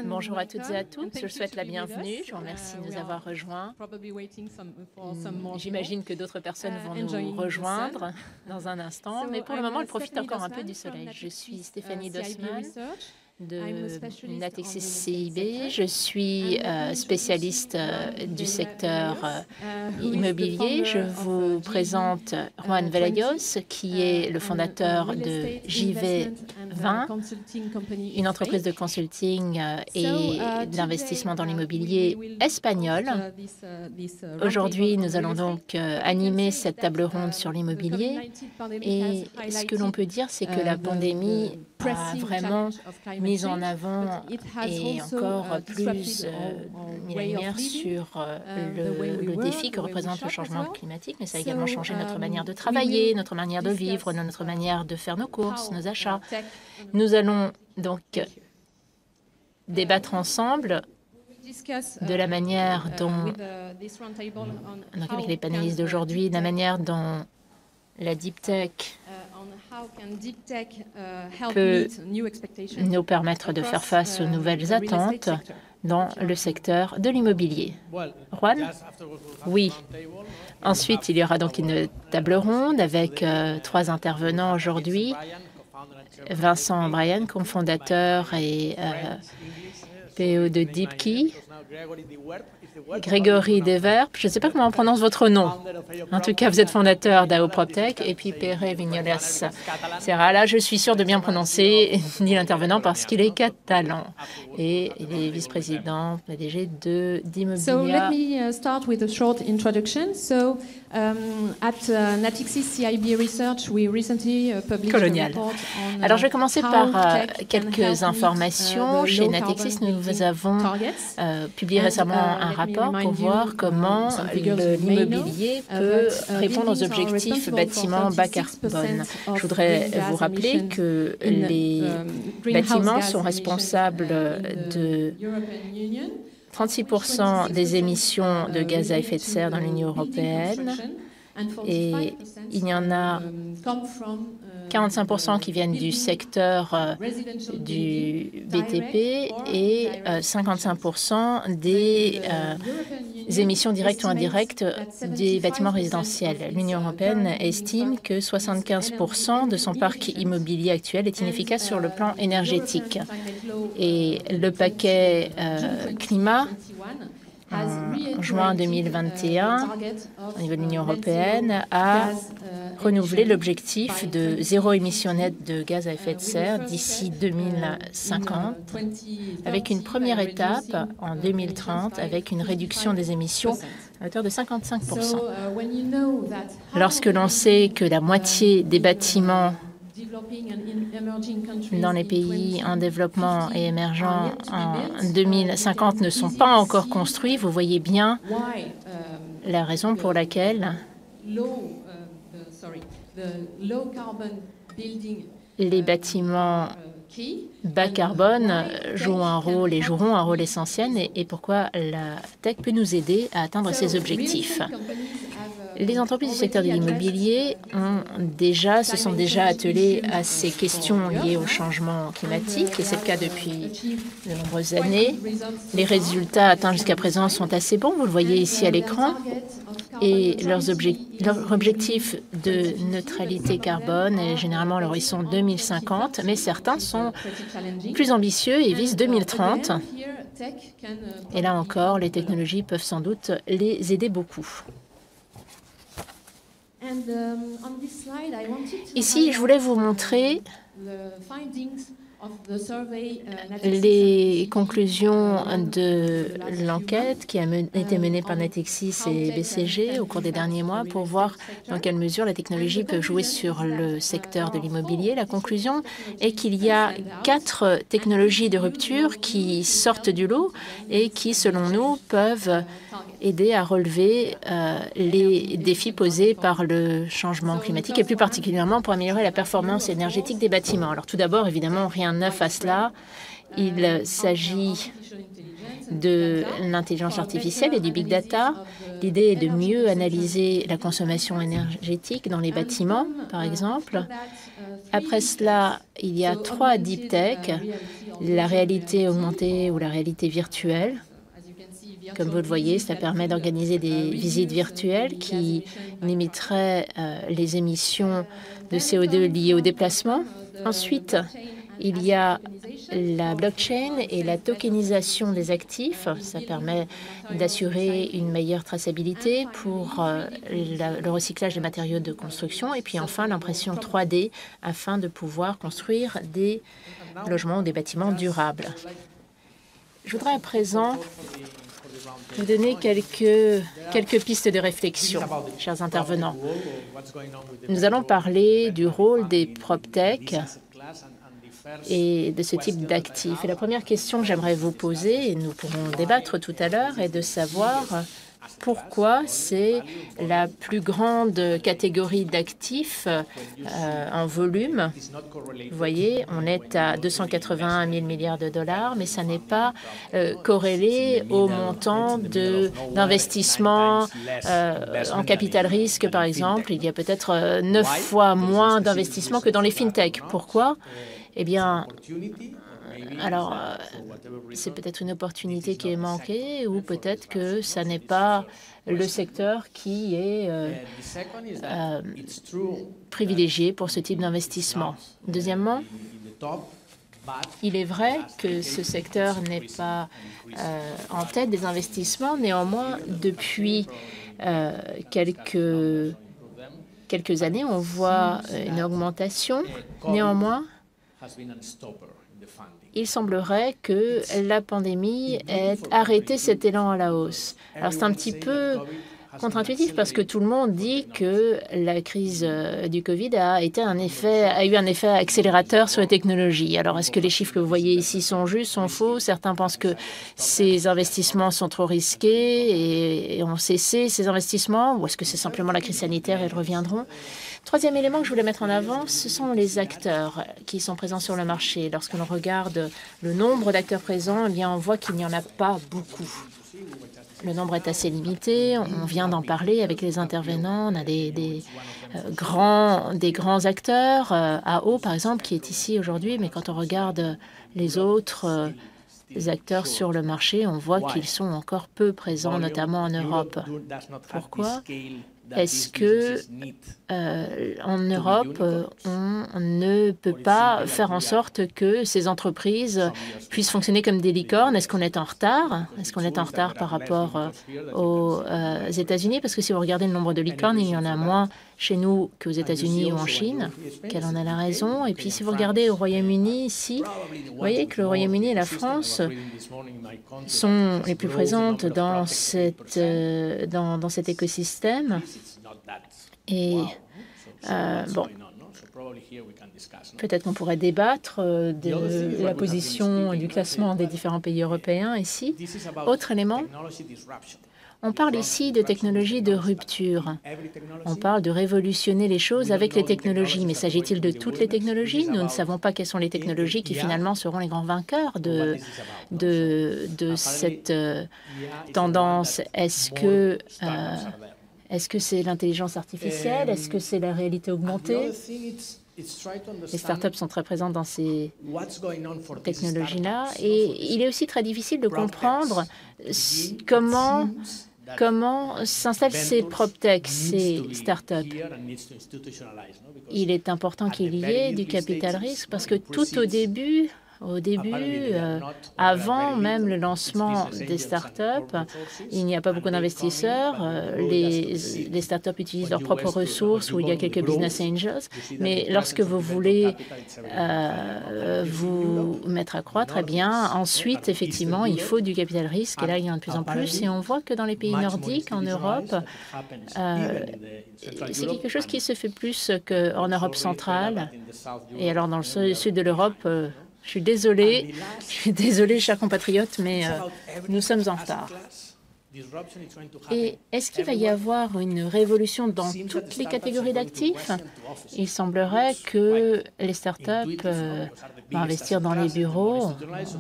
Bonjour à toutes et à tous, je souhaite la bienvenue, je vous remercie de nous avoir rejoints. J'imagine que d'autres personnes vont nous rejoindre dans un instant, mais pour le moment, elle profite encore un peu du soleil. Je suis Stéphanie Dossman de Natixis CIB. Je suis spécialiste du secteur immobilier. Je vous présente Juan Velayos, qui est le fondateur de JV20, une entreprise de consulting et d'investissement dans l'immobilier espagnole. Aujourd'hui, nous allons donc animer cette table ronde sur l'immobilier. Et ce que l'on peut dire, c'est que la pandémie a vraiment mis en avant et encore plus mis la lumière sur le défi que représente le changement climatique, mais ça a également changé notre manière de travailler, notre manière de vivre, notre manière de faire nos courses, nos achats. Nous allons donc débattre ensemble de la manière dont, donc avec les panélistes d'aujourd'hui, de la manière dont la deep tech peut nous permettre de faire face aux nouvelles attentes dans le secteur de l'immobilier. Juan? Oui. Ensuite, il y aura donc une table ronde avec trois intervenants aujourd'hui. Vincent Bryan, cofondateur et PO de DeepKey. Grégory Deverp, je ne sais pas comment on prononce votre nom. En tout cas, vous êtes fondateur d'AO PropTech. Et puis Pere Vignoles Serra. Là, je suis sûre de bien prononcer, dit l'intervenant, parce qu'il est catalan. Et il est vice-président PDG d'Immobilia. So let me start with a short introduction. So at Natixis CIB Research, we recently published Colonial. a report on, Alors, je vais commencer par quelques informations. Chez Natixis, nous avons publié récemment un rapport pour voir comment l'immobilier peut répondre aux objectifs bâtiments bas carbone. Je voudrais vous rappeler que les bâtiments sont responsables de 36% des émissions de gaz à effet de serre dans l'Union européenne et il y en a 45% qui viennent du secteur du BTP et 55% des émissions directes ou indirectes des bâtiments résidentiels. L'Union européenne estime que 75% de son parc immobilier actuel est inefficace sur le plan énergétique. Et le paquet climat, en juin 2021, au niveau de l'Union européenne, a renouvelé l'objectif de zéro émission nette de gaz à effet de serre d'ici 2050, avec une première étape en 2030, avec une réduction des émissions à hauteur de 55%. Lorsque l'on sait que la moitié des bâtiments dans les pays en développement et émergents en 2050 ne sont pas encore construits, vous voyez bien la raison pour laquelle les bâtiments bas carbone jouent un rôle et joueront un rôle essentiel et pourquoi la tech peut nous aider à atteindre ces objectifs. Les entreprises du secteur de l'immobilier se sont déjà attelées à ces questions liées au changement climatique, et c'est le cas depuis de nombreuses années. Les résultats atteints jusqu'à présent sont assez bons, vous le voyez ici à l'écran, et leur objectif de neutralité carbone est généralement l'horizon 2050, mais certains sont plus ambitieux et visent 2030. Et là encore, les technologies peuvent sans doute les aider beaucoup. Ici, je voulais vous montrer les conclusions de l'enquête qui a été menée par Natixis et BCG au cours des derniers mois pour voir dans quelle mesure la technologie peut jouer sur le secteur de l'immobilier. La conclusion est qu'il y a 4 technologies de rupture qui sortent du lot et qui, selon nous, peuvent aider à relever les défis posés par le changement climatique et plus particulièrement pour améliorer la performance énergétique des bâtiments. Alors tout d'abord, évidemment, rien de neuf à cela. Il s'agit de l'intelligence artificielle et du big data. L'idée est de mieux analyser la consommation énergétique dans les bâtiments, par exemple. Après cela, il y a 3 deep tech la réalité augmentée ou la réalité virtuelle. Comme vous le voyez, cela permet d'organiser des visites virtuelles qui limiteraient les émissions de CO2 liées au déplacement. Ensuite, il y a la blockchain et la tokenisation des actifs. Ça permet d'assurer une meilleure traçabilité pour le recyclage des matériaux de construction. Et puis enfin, l'impression 3D afin de pouvoir construire des logements ou des bâtiments durables. Je voudrais à présent vous donner quelques pistes de réflexion, chers intervenants. Nous allons parler du rôle des PropTech et de ce type d'actifs. Et la première question que j'aimerais vous poser, et nous pourrons débattre tout à l'heure, est de savoir pourquoi c'est la plus grande catégorie d'actifs en volume. Vous voyez, on est à 281 000 milliards de dollars, mais ça n'est pas corrélé au montant d'investissement en capital risque, par exemple. Il y a peut-être 9 fois moins d'investissement que dans les fintech. Pourquoi? Eh bien, alors, c'est peut-être une opportunité qui est manquée ou peut-être que ça n'est pas le secteur qui est privilégié pour ce type d'investissement. Deuxièmement, il est vrai que ce secteur n'est pas en tête des investissements. Néanmoins, depuis quelques années, on voit une augmentation. Néanmoins, il semblerait que la pandémie ait arrêté cet élan à la hausse. Alors c'est un petit peu contre-intuitif parce que tout le monde dit que la crise du Covid a eu un effet accélérateur sur les technologies. Alors est-ce que les chiffres que vous voyez ici sont justes, sont faux? Certains pensent que ces investissements sont trop risqués et ont cessé ces investissements, ou est-ce que c'est simplement la crise sanitaire et ils reviendront? Troisième élément que je voulais mettre en avant, ce sont les acteurs qui sont présents sur le marché. Lorsque l'on regarde le nombre d'acteurs présents, eh bien, on voit qu'il n'y en a pas beaucoup. Le nombre est assez limité. On vient d'en parler avec les intervenants. On a des grands acteurs. AO, par exemple, qui est ici aujourd'hui. Mais quand on regarde les autres acteurs sur le marché, on voit qu'ils sont encore peu présents, notamment en Europe. Pourquoi? Est-ce que en Europe, on ne peut pas faire en sorte que ces entreprises puissent fonctionner comme des licornes? Est-ce qu'on est en retard? Est-ce qu'on est en retard par rapport aux États-Unis? Parce que si vous regardez le nombre de licornes, il y en a moins chez nous qu'aux États-Unis ou en Chine. Quelle en a la raison? Et puis si vous regardez au Royaume-Uni ici, vous voyez que le Royaume-Uni et la France sont les plus présentes dans cet écosystème. Et bon, peut-être qu'on pourrait débattre de la position du classement des différents pays européens ici. Autre élément, on parle ici de technologies de rupture. On parle de révolutionner les choses avec les technologies. Mais s'agit-il de toutes les technologies? Nous ne savons pas quelles sont les technologies qui finalement seront les grands vainqueurs de cette tendance. Est-ce que c'est l'intelligence artificielle? Est-ce que c'est la réalité augmentée? Les startups sont très présentes dans ces technologies-là. Et il est aussi très difficile de comprendre comment s'installent ces PropTech, ces startups. Il est important qu'il y ait du capital risque parce que tout au début, avant même le lancement des startups, il n'y a pas beaucoup d'investisseurs. Les startups utilisent leurs propres ressources ou il y a quelques business angels. Mais lorsque vous voulez vous mettre à croître, eh bien, ensuite, effectivement, il faut du capital risque. Et là, il y en a de plus en plus. Et on voit que dans les pays nordiques, en Europe, c'est quelque chose qui se fait plus qu'en Europe centrale. Et alors, dans le sud de l'Europe, je suis désolée, chers compatriotes, mais nous sommes en retard. Et est-ce qu'il va y avoir une révolution dans toutes les catégories d'actifs? Il semblerait que les startups vont investir dans les bureaux.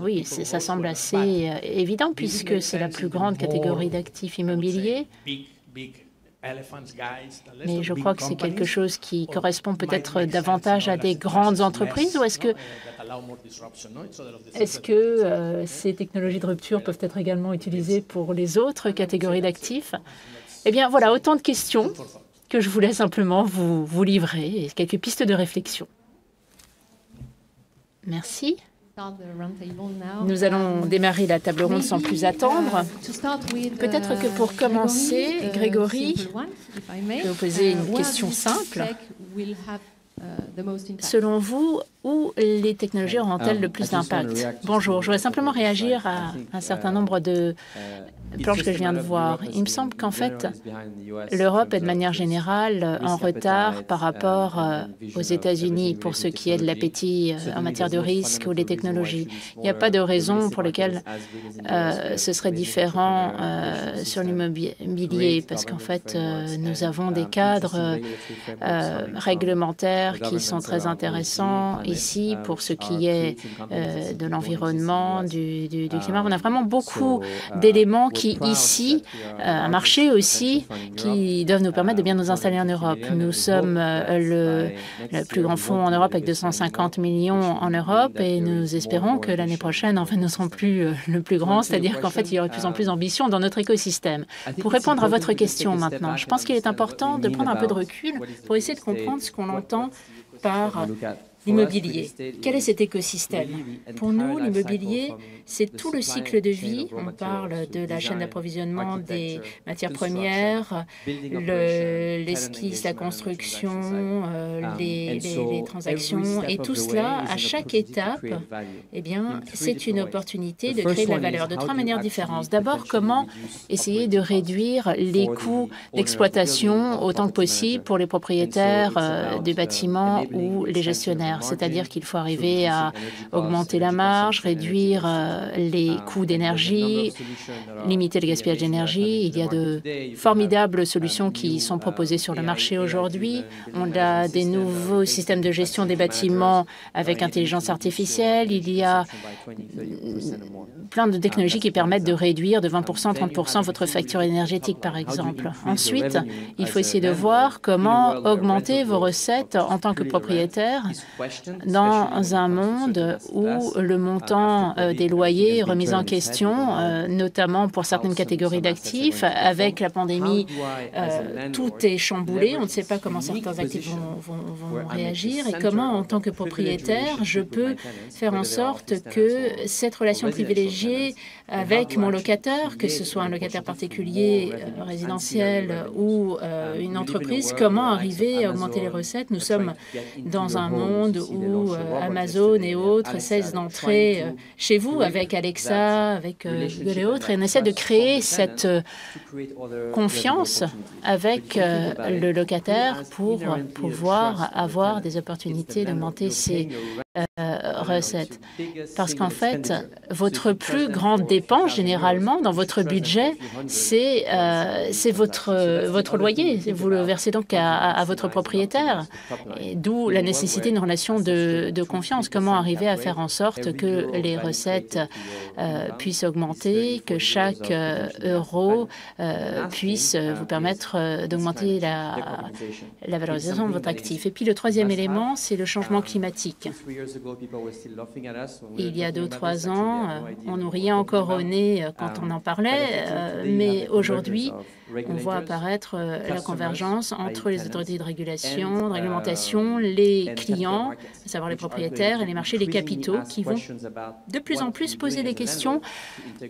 Oui, ça semble assez évident puisque c'est la plus grande catégorie d'actifs immobiliers. Mais je crois que c'est quelque chose qui correspond peut-être davantage à des grandes entreprises, ou est-ce que ces technologies de rupture peuvent être également utilisées pour les autres catégories d'actifs? Eh bien, voilà, autant de questions que je voulais simplement vous livrer et quelques pistes de réflexion. Merci. Nous allons démarrer la table ronde sans plus attendre. Peut-être que pour commencer, Grégory, je vais vous poser une question simple. Selon vous, où les technologies auront-elles le plus d'impact? Bonjour, je voudrais simplement réagir à un certain nombre de planches que je viens de voir. Il me semble qu'en fait, l'Europe est de manière générale en retard par rapport aux États-Unis pour ce qui est de l'appétit en matière de risque ou les technologies. Il n'y a pas de raison pour lesquelles ce serait différent sur l'immobilier, parce qu'en fait, nous avons des cadres réglementaires qui sont très intéressants ici pour ce qui est de l'environnement, du climat. On a vraiment beaucoup d'éléments qui, ici, un marché aussi, qui doivent nous permettre de bien nous installer en Europe. Nous sommes le plus grand fonds en Europe avec 250 millions en Europe et nous espérons que l'année prochaine, en fait, nous ne serons plus le plus grand, c'est-à-dire qu'en fait, il y aura de plus en plus d'ambition dans notre écosystème. Pour répondre à votre question maintenant, je pense qu'il est important de prendre un peu de recul pour essayer de comprendre ce qu'on entend par l'immobilier. Quel est cet écosystème? Pour nous, l'immobilier, c'est tout le cycle de vie. On parle de la chaîne d'approvisionnement des matières premières, l'esquisse, la construction, les transactions. Et tout cela, à chaque étape, eh bien, c'est une opportunité de créer de la valeur de trois manières différentes. D'abord, comment essayer de réduire les coûts d'exploitation autant que possible pour les propriétaires des bâtiments ou les gestionnaires. C'est-à-dire qu'il faut arriver à augmenter la marge, réduire les coûts d'énergie, limiter le gaspillage d'énergie. Il y a de formidables solutions qui sont proposées sur le marché aujourd'hui. On a des nouveaux systèmes de gestion des bâtiments avec intelligence artificielle. Il y a plein de technologies qui permettent de réduire de 20%, 30% votre facture énergétique, par exemple. Ensuite, il faut essayer de voir comment augmenter vos recettes en tant que propriétaire dans un monde où le montant des loyers est remis en question, notamment pour certaines catégories d'actifs. Avec la pandémie, tout est chamboulé. On ne sait pas comment certains actifs vont réagir et comment, en tant que propriétaire, je peux faire en sorte que cette relation privilégiée avec mon locataire, que ce soit un locataire particulier, résidentiel ou une entreprise, comment arriver à augmenter les recettes. Nous sommes dans un monde où Amazon et autres cessent d'entrer chez vous avec Alexa, avec Google et autres, et on essaie de créer cette confiance avec le locataire pour pouvoir avoir des opportunités d'augmenter ses recettes. Parce qu'en fait, votre plus grande dépense, généralement, dans votre budget, c'est votre loyer. Vous le versez donc à votre propriétaire. D'où la nécessité d'une relation de confiance. Comment arriver à faire en sorte que les recettes puissent augmenter, que chaque euro puisse vous permettre d'augmenter la valorisation de votre actif. Et puis le troisième élément, c'est le changement climatique. Il y a 2 ou 3 ans, on nous riait encore au nez quand on en parlait, mais aujourd'hui, on voit apparaître la convergence entre les autorités de régulation, de réglementation, les clients, à savoir les propriétaires, et les marchés des capitaux qui vont de plus en plus poser des questions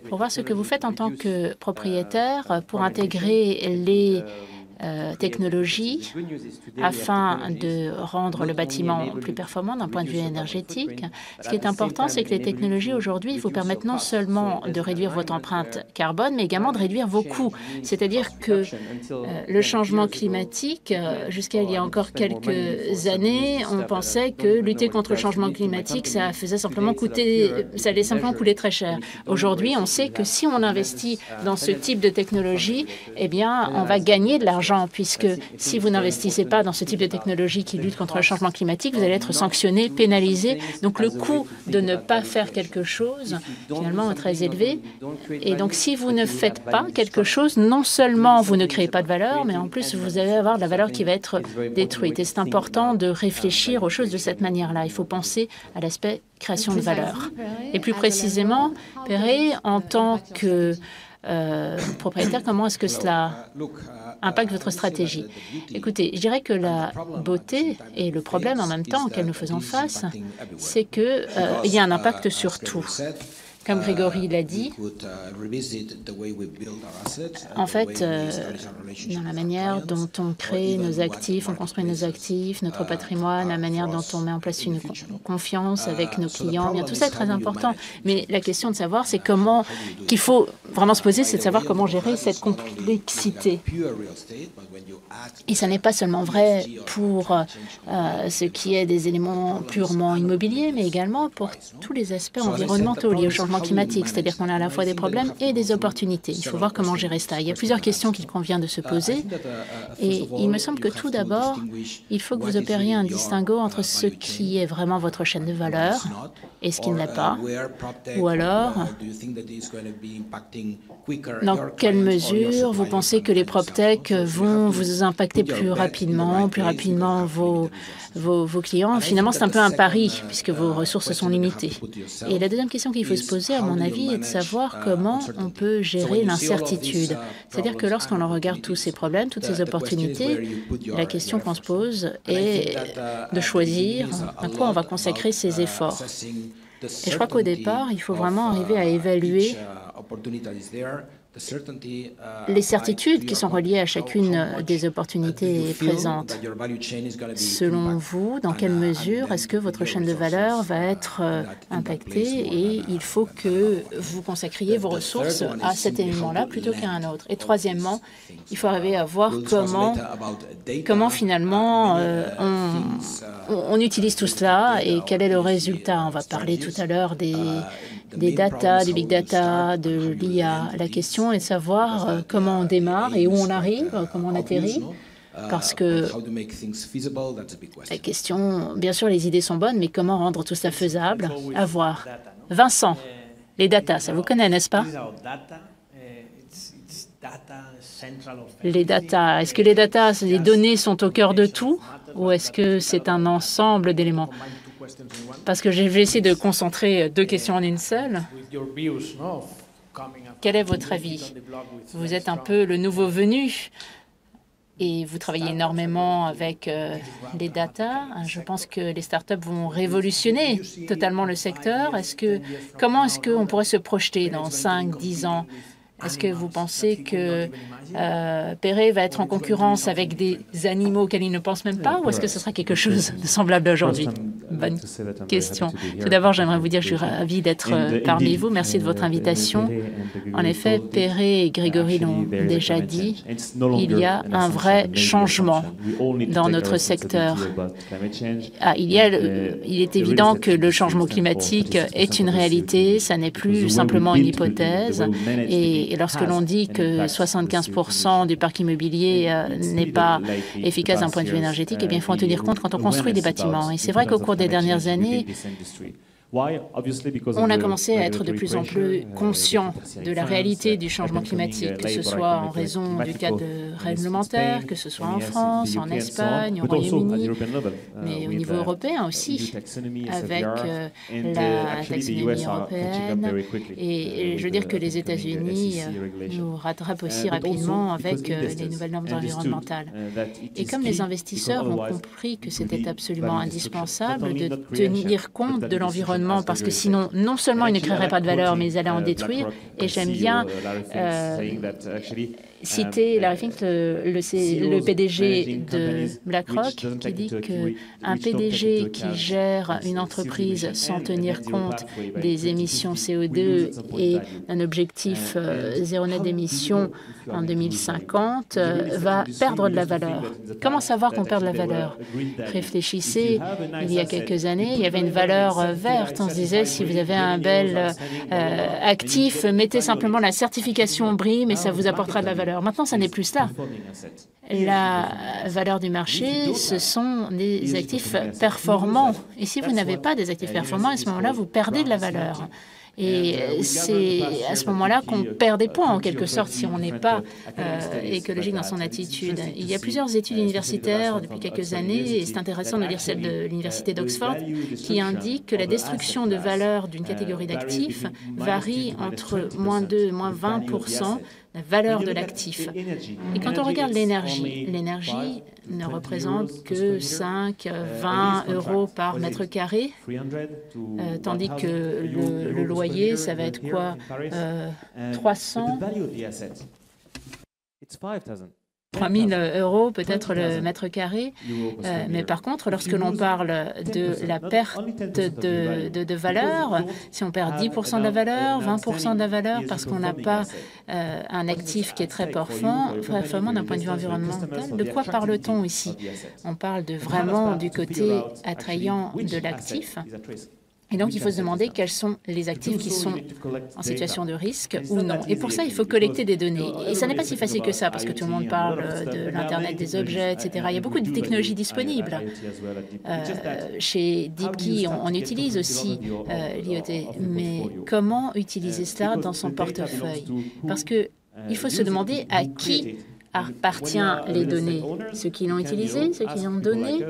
pour voir ce que vous faites en tant que propriétaire pour intégrer les technologies afin de rendre le bâtiment plus performant d'un point de vue énergétique. Ce qui est important, c'est que les technologies aujourd'hui vous permettent non seulement de réduire votre empreinte carbone, mais également de réduire vos coûts. C'est-à-dire que le changement climatique, jusqu'à il y a encore quelques années, on pensait que lutter contre le changement climatique, ça allait simplement coûter très cher. Aujourd'hui, on sait que si on investit dans ce type de technologie, eh bien, on va gagner de l'argent d'argent, puisque si vous n'investissez pas dans ce type de technologie qui lutte contre le changement climatique, vous allez être sanctionné, pénalisé. Donc le coût de ne pas faire quelque chose, finalement, est très élevé. Et donc si vous ne faites pas quelque chose, non seulement vous ne créez pas de valeur, mais en plus vous allez avoir de la valeur qui va être détruite. Et c'est important de réfléchir aux choses de cette manière-là. Il faut penser à l'aspect création de valeur. Et plus précisément, Perret, en tant que propriétaire, comment est-ce que cela impacte votre stratégie? Écoutez, je dirais que la beauté et le problème en même temps auquel nous faisons face, c'est qu'il y a un impact sur tout. Comme Grégory l'a dit, en fait, dans la manière dont on crée nos actifs, on construit nos actifs, notre patrimoine, la manière dont on met en place une confiance avec nos clients, bien tout ça est très important. Mais la question de savoir, c'est comment, qu'il faut vraiment se poser, c'est de savoir comment gérer cette complexité. Et ça n'est pas seulement vrai pour ce qui est des éléments purement immobiliers, mais également pour tous les aspects environnementaux liés au changement climatique, c'est-à-dire qu'on a à la fois des problèmes et des opportunités. Il faut voir comment gérer ça. Il y a plusieurs questions qu'il convient de se poser. Et il me semble que tout d'abord, il faut que vous opériez un distinguo entre ce qui est vraiment votre chaîne de valeur et ce qui ne l'est pas. Ou alors, dans quelle mesure vous pensez que les PropTech vont vous impacter plus rapidement vos clients? Finalement, c'est un peu un pari, puisque vos ressources sont limitées. Et la deuxième question qu'il faut se poser, à mon avis, est de savoir comment on peut gérer l'incertitude. C'est-à-dire que lorsqu'on regarde tous ces problèmes, toutes ces opportunités, la question qu'on se pose est de choisir à quoi on va consacrer ses efforts. Et je crois qu'au départ, il faut vraiment arriver à évaluer les certitudes qui sont reliées à chacune des opportunités présentes. Selon vous, dans quelle mesure est-ce que votre chaîne de valeur va être impactée et il faut que vous consacriez vos ressources à cet élément-là plutôt qu'à un autre. Et troisièmement, il faut arriver à voir comment finalement on utilise tout cela et quel est le résultat. On va parler tout à l'heure des data, du big data, de l'IA. La question est de savoir comment on démarre et où on arrive, comment on atterrit. Parce que la question, bien sûr, les idées sont bonnes, mais comment rendre tout ça faisable? À voir. Vincent, les data, ça vous connaît, n'est-ce pas? Les data, est-ce que les data, les données sont au cœur de tout ou est-ce que c'est un ensemble d'éléments? Parce que je vais essayer de concentrer deux questions en une seule. Quel est votre avis? Vous êtes un peu le nouveau venu et vous travaillez énormément avec les data. Je pense que les startups vont révolutionner totalement le secteur. Comment est-ce qu'on pourrait se projeter dans 5, 10 ans? Est-ce que vous pensez que Perret va être en concurrence avec des animaux auxquels il ne pense même pas, ou est-ce que ce sera quelque chose de semblable aujourd'hui? Bonne question. Tout d'abord, j'aimerais vous dire que je suis ravie d'être parmi vous. Merci de votre invitation. En effet, Perret et Grégory l'ont déjà dit, il y a un vrai changement dans notre secteur. Il est évident que le changement climatique est une réalité, ça n'est plus simplement une hypothèse. Et lorsque l'on dit que 75% du parc immobilier n'est pas efficace d'un point de vue énergétique, eh bien, il faut en tenir compte quand on construit des bâtiments. Et c'est vrai qu'au cours des dernières années, on a commencé à être de plus en plus conscient de la réalité du changement climatique, que ce soit en raison du cadre réglementaire, que ce soit en France, en Espagne, au Royaume-Uni, mais au niveau européen aussi, avec la taxonomie européenne. Et je veux dire que les États-Unis nous rattrapent aussi rapidement avec les nouvelles normes environnementales. Et comme les investisseurs ont compris que c'était absolument indispensable de tenir compte de l'environnement, parce que sinon, non seulement ils ne créeraient pas de valeur, mais ils allaient en détruire. Et j'aime bien citer Larry Fink, le PDG de BlackRock, qui dit qu'un PDG qui gère une entreprise sans tenir compte des émissions CO2 et un objectif zéro net d'émissions en 2050 va perdre de la valeur. Comment savoir qu'on perd de la valeur? Réfléchissez, il y a quelques années, il y avait une valeur verte. On se disait, si vous avez un bel actif, mettez simplement la certification BREEAM et ça vous apportera de la valeur. valeur. Maintenant, ça n'est plus ça. La valeur du marché, ce sont des actifs performants. Et si vous n'avez pas des actifs performants, à ce moment-là, vous perdez de la valeur. Et c'est à ce moment-là qu'on perd des points, en quelque sorte, si on n'est pas écologique dans son attitude. Il y a plusieurs études universitaires depuis quelques années, et c'est intéressant de lire celle de l'Université d'Oxford, qui indique que la destruction de valeur d'une catégorie d'actifs varie entre -2 et -20% la valeur de l'actif. Et quand on regarde l'énergie ne représente que 5-20 euros par mètre carré, tandis que le loyer, ça va être quoi 300 3000 euros peut-être le mètre carré. Mais par contre, lorsque l'on parle de la perte de valeur, si on perd 10% de la valeur, 20% de la valeur, parce qu'on n'a pas un actif qui est très performant d'un point de vue environnemental, de quoi parle-t-on ici? On parle vraiment du côté attrayant de l'actif. Et donc, il faut se demander quels sont les actifs qui sont en situation de risque ou non. Et pour ça, il faut collecter des données. Et ça n'est pas si facile que ça, parce que tout le monde parle de l'Internet des objets, etc. Il y a beaucoup de technologies disponibles. Chez DeepKey, on utilise aussi l'IoT. Mais comment utiliser cela dans son portefeuille? Parce qu'il faut se demander à qui appartient les données, ceux qui l'ont utilisé, ceux qui l'ont donné.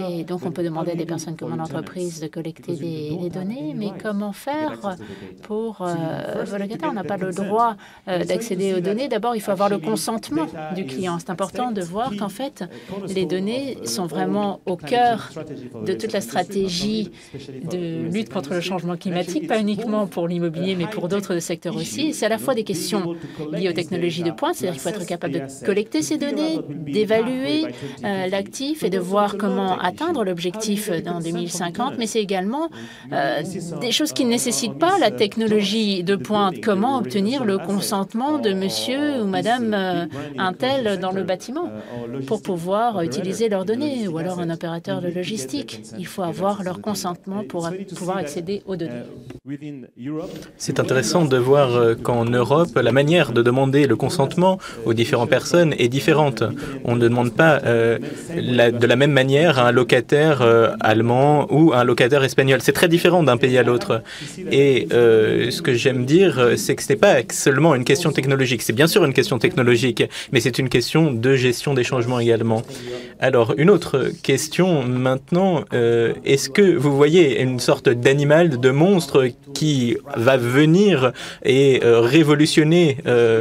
Et donc, on peut demander à des personnes comme mon entreprise de collecter des données, mais comment faire pour on n'a pas le droit d'accéder aux données. D'abord, il faut avoir le consentement du client. C'est important de voir qu'en fait, les données sont vraiment au cœur de toute la stratégie de lutte contre le changement climatique, pas uniquement pour l'immobilier, mais pour d'autres secteurs aussi. C'est à la fois des questions liées aux technologies de pointe, c'est-à-dire qu'il faut être capable de collecter ces données, d'évaluer l'actif et de voir comment atteindre l'objectif dans 2050, mais c'est également des choses qui ne nécessitent pas la technologie de pointe. Comment obtenir le consentement de monsieur ou madame un tel dans le bâtiment pour pouvoir utiliser leurs données, ou alors un opérateur de logistique. Il faut avoir leur consentement pour pouvoir accéder aux données. C'est intéressant de voir qu'en Europe, la manière de demander le consentement aux différentes personnes est différente. On ne demande pas de la même manière à un locataire allemand ou à un locataire espagnol. C'est très différent d'un pays à l'autre. Et ce que j'aime dire, c'est que ce n'est pas seulement une question technologique. C'est bien sûr une question technologique, mais c'est une question de gestion des changements également. Alors, une autre question maintenant, est-ce que vous voyez une sorte d'animal, de monstre qui va venir et révolutionner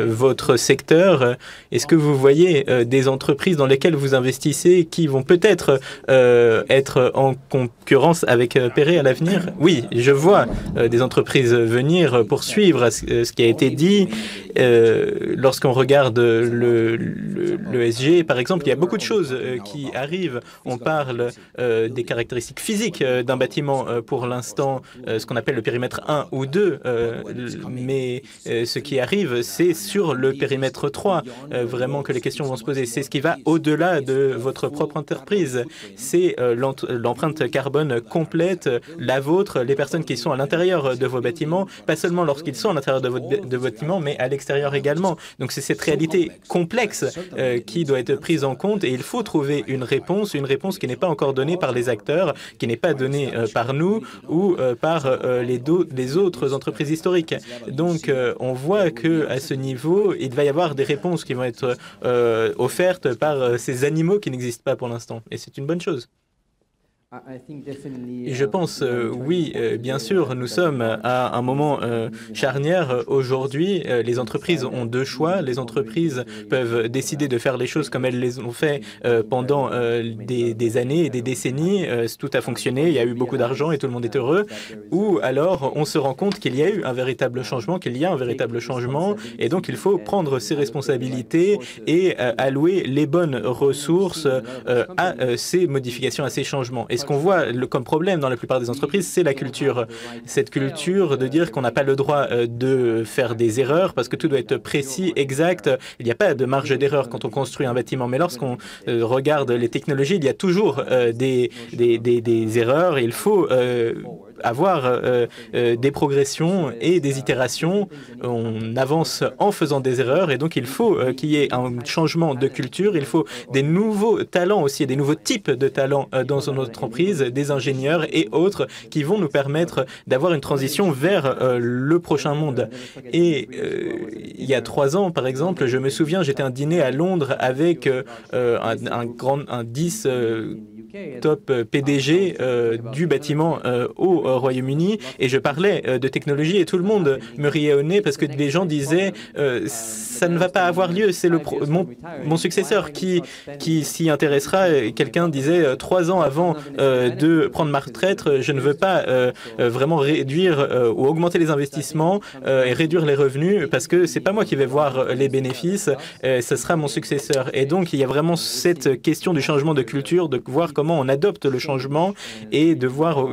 votre secteur? Est-ce que vous voyez des entreprises dans lesquelles vous investissez qui vont peut-être être en concurrence avec Perret à l'avenir? Oui, je vois des entreprises venir poursuivre ce qui a été dit. Lorsqu'on regarde le SG, par exemple, il y a beaucoup de choses qui arrivent. On parle des caractéristiques physiques d'un bâtiment pour l'instant, ce qu'on appelle le périmètre 1 ou 2, mais ce qui arrive, c'est sur le périmètre 3, vraiment que les questions vont se poser. C'est ce qui va au-delà de votre propre entreprise. C'est l'empreinte carbone complète, la vôtre, les personnes qui sont à l'intérieur de vos bâtiments, pas seulement lorsqu'ils sont à l'intérieur de votre bâtiment, mais à l'extérieur également. Donc c'est cette réalité complexe qui doit être prise en compte, et il faut trouver une réponse qui n'est pas encore donnée par les acteurs, qui n'est pas donnée par nous ou par les autres entreprises historiques. Donc on voit qu'à ce niveau, il va y avoir des réponses qui vont être offertes par ces animaux qui n'existent pas pour l'instant. Et c'est une bonne chose. Je pense, oui, bien sûr, nous sommes à un moment charnière aujourd'hui. Les entreprises ont deux choix. Les entreprises peuvent décider de faire les choses comme elles les ont fait pendant des années et des décennies. Tout a fonctionné, il y a eu beaucoup d'argent et tout le monde est heureux. Ou alors, on se rend compte qu'il y a eu un véritable changement, et donc il faut prendre ses responsabilités et allouer les bonnes ressources à ces modifications, à ces changements. Et ce qu'on voit comme problème dans la plupart des entreprises, c'est la culture. Cette culture de dire qu'on n'a pas le droit de faire des erreurs parce que tout doit être précis, exact. Il n'y a pas de marge d'erreur quand on construit un bâtiment. Mais lorsqu'on regarde les technologies, il y a toujours des erreurs. Il faut avoir des progressions et des itérations. On avance en faisant des erreurs et donc il faut qu'il y ait un changement de culture. Il faut des nouveaux talents aussi, des nouveaux types de talents dans notre entreprise, des ingénieurs et autres qui vont nous permettre d'avoir une transition vers le prochain monde. Et il y a 3 ans, par exemple, je me souviens, j'étais à un dîner à Londres avec un 10 top PDG du bâtiment au Royaume-Uni et je parlais de technologie et tout le monde me riait au nez parce que les gens disaient ça ne va pas avoir lieu, c'est mon successeur qui s'y intéressera. Quelqu'un disait 3 ans avant de prendre ma retraite, je ne veux pas vraiment réduire ou augmenter les investissements et réduire les revenus parce que c'est pas moi qui vais voir les bénéfices, ce sera mon successeur. Et donc il y a vraiment cette question du changement de culture, de voir comment on adopte le changement et de voir